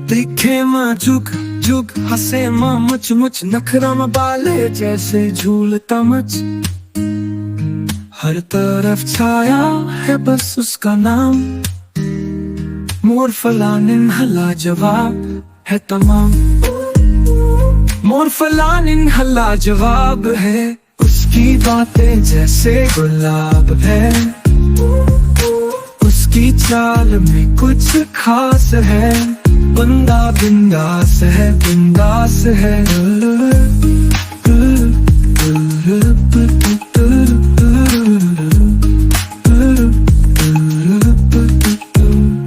देखे माँ जुग जुग हंसे माँ मुच मुच नखरा में बाले जैसे झूलता मच। हर तरफ छाया है बस उसका नाम, मोर फलानिन हला जवाब है तमाम। मोर फलानिन हला जवाब है, उसकी बातें जैसे गुलाब है। उसकी चाल में कुछ खास है, बंदा बिंदास है, बिंदास है।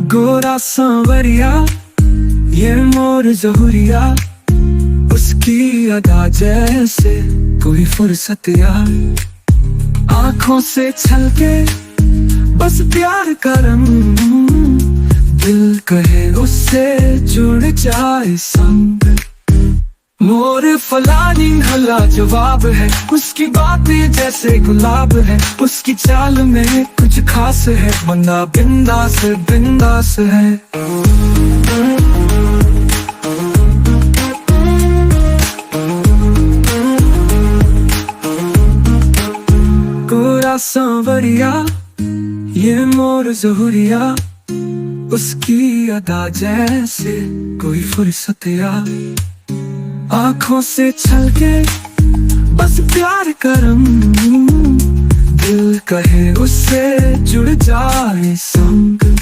गोरा सांवरिया ये मोर जहुरिया, उसकी अदा जैसे कोई फुर्सत यार। आँखों से छलके बस प्यार का रंग, दिल कहे उससे जुड़ जाए संग। मोर फलानी हला जवाब है, उसकी बातें जैसे गुलाब है। उसकी चाल में कुछ खास है, बंदा बिंदास बिंदास है। गोरा सांवरिया ये मोर जहुरिया, उसकी अदा जैसे कोई फुर्सत यार। आँखों से छलके बस प्यार का रंग, दिल कहे उससे जुड़ जाए संग।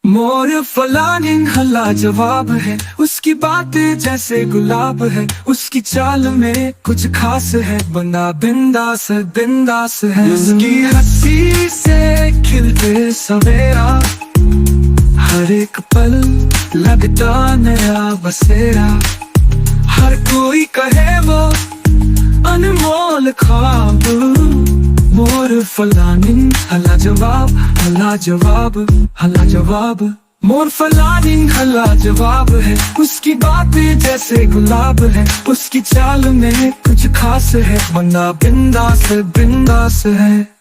मोर फलानी हला जवाब है, उसकी बातें जैसे गुलाब है। उसकी चाल में कुछ खास है, बंदा बिंदास बिंदास है। उसकी हंसी से खिलते सवेरा, हर एक पल लगता नया बसेरा। हर कोई कहे वो अनमोल ख्वाब, मोर फलानी हला जवाब, हला जवाब, हला जवाब। मोर फलानी हला जवाब है, उसकी बातें जैसे गुलाब है। उसकी चाल में कुछ खास है, बंदा बिंदास बिंदास है।